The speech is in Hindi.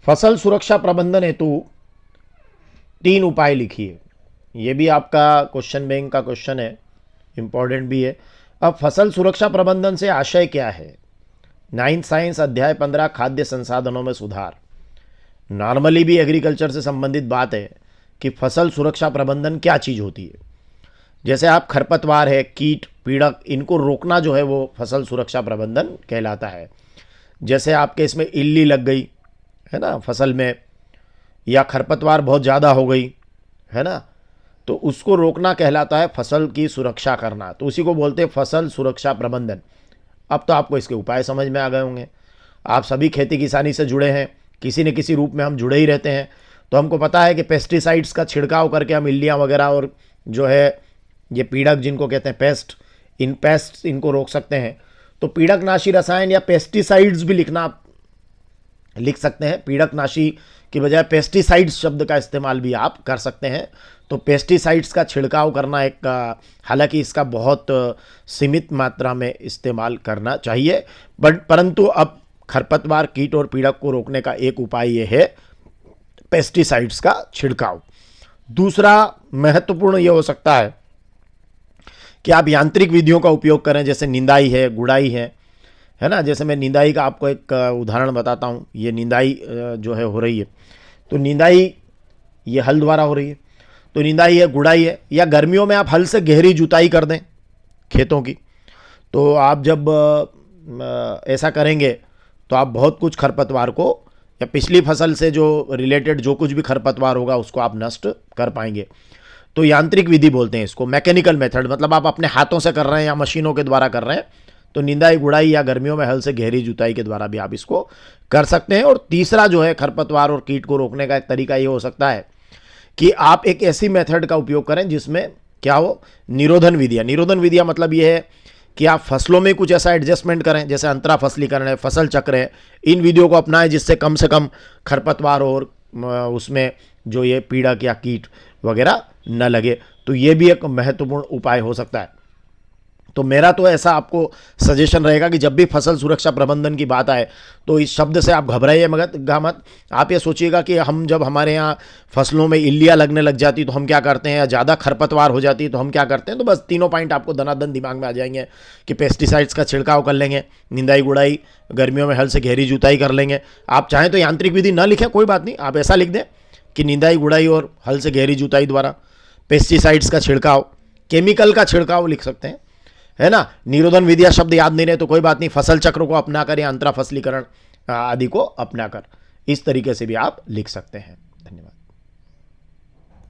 फसल सुरक्षा प्रबंधन हेतु 3 उपाय लिखिए। ये भी आपका क्वेश्चन बैंक का क्वेश्चन है, इंपॉर्टेंट भी है। अब फसल सुरक्षा प्रबंधन से आशय क्या है? 9th साइंस अध्याय 15 खाद्य संसाधनों में सुधार। नॉर्मली भी एग्रीकल्चर से संबंधित बात है कि फसल सुरक्षा प्रबंधन क्या चीज़ होती है। जैसे आप खरपतवार है, कीट पीड़क, इनको रोकना जो है वो फसल सुरक्षा प्रबंधन कहलाता है। जैसे आपके इसमें इल्ली लग गई है ना फसल में, या खरपतवार बहुत ज़्यादा हो गई है ना, तो उसको रोकना कहलाता है फसल की सुरक्षा करना। तो उसी को बोलते हैं फसल सुरक्षा प्रबंधन। अब तो आपको इसके उपाय समझ में आ गए होंगे। आप सभी खेती किसानी से जुड़े हैं, किसी न किसी रूप में हम जुड़े ही रहते हैं। तो हमको पता है कि पेस्टिसाइड्स का छिड़काव करके हम इल्लियाँ वगैरह और जो है ये पीड़क जिनको कहते हैं पेस्ट, इनको रोक सकते हैं। तो पीड़कनाशी रसायन या पेस्टिसाइड्स भी लिख सकते हैं। पीड़कनाशी की बजाय पेस्टिसाइड्स शब्द का इस्तेमाल भी आप कर सकते हैं। तो पेस्टिसाइड्स का छिड़काव करना हालांकि इसका बहुत सीमित मात्रा में इस्तेमाल करना चाहिए, परंतु अब खरपतवार, कीट और पीड़क को रोकने का एक उपाय यह है पेस्टिसाइड्स का छिड़काव। दूसरा महत्वपूर्ण यह हो सकता है कि आप यांत्रिक विधियों का उपयोग करें, जैसे निंदाई है, गुड़ाई है ना। जैसे मैं निंदाई का आपको एक उदाहरण बताता हूँ। ये निंदाई जो है हो रही है, तो निंदाई ये हल द्वारा हो रही है, तो निंदाई है, गुड़ाई है। या गर्मियों में आप हल से गहरी जुताई कर दें खेतों की, तो आप जब ऐसा करेंगे तो आप बहुत कुछ खरपतवार को, या पिछली फसल से जो रिलेटेड जो कुछ भी खरपतवार होगा उसको आप नष्ट कर पाएंगे। तो यांत्रिक विधि बोलते हैं इसको, मैकेनिकल मेथड, मतलब आप अपने हाथों से कर रहे हैं या मशीनों के द्वारा कर रहे हैं। तो निंदाई, गुड़ाई या गर्मियों में हल से गहरी जुताई के द्वारा भी आप इसको कर सकते हैं। और तीसरा जो है खरपतवार और कीट को रोकने का एक तरीका ये हो सकता है कि आप एक ऐसी मेथड का उपयोग करें जिसमें क्या हो, निरोधन विधियाँ मतलब ये है कि आप फसलों में कुछ ऐसा एडजस्टमेंट करें, जैसे अंतरा फसलीकरण है, फसल चक्र है, इन विधियों को अपनाएं जिससे कम से कम खरपतवार और उसमें जो ये पीड़क या कीट वगैरह न लगे। तो ये भी एक महत्वपूर्ण उपाय हो सकता है। तो मेरा तो ऐसा आपको सजेशन रहेगा कि जब भी फसल सुरक्षा प्रबंधन की बात आए तो इस शब्द से आप घबराइए मत। आप ये सोचिएगा कि हम जब हमारे यहाँ फसलों में इल्लियाँ लगने लग जाती तो हम क्या करते हैं, या ज़्यादा खरपतवार हो जाती तो हम क्या करते हैं। तो बस तीनों पॉइंट आपको दनादन दिमाग में आ जाएंगे कि पेस्टिसाइड्स का छिड़काव कर लेंगे, निंदाई गुड़ाई, गर्मियों में हल से गहरी जुताई कर लेंगे। आप चाहें तो यांत्रिक विधि ना लिखें, कोई बात नहीं, आप ऐसा लिख दें कि निंदाई गुड़ाई और हल से गहरी जुताई द्वारा पेस्टिसाइड्स का छिड़काव, केमिकल का छिड़काव लिख सकते हैं, है ना। निरोधन विधिया शब्द याद नहीं रहे तो कोई बात नहीं, फसल चक्र को अपनाकर या अंतरा फसलीकरण आदि को अपनाकर, इस तरीके से भी आप लिख सकते हैं।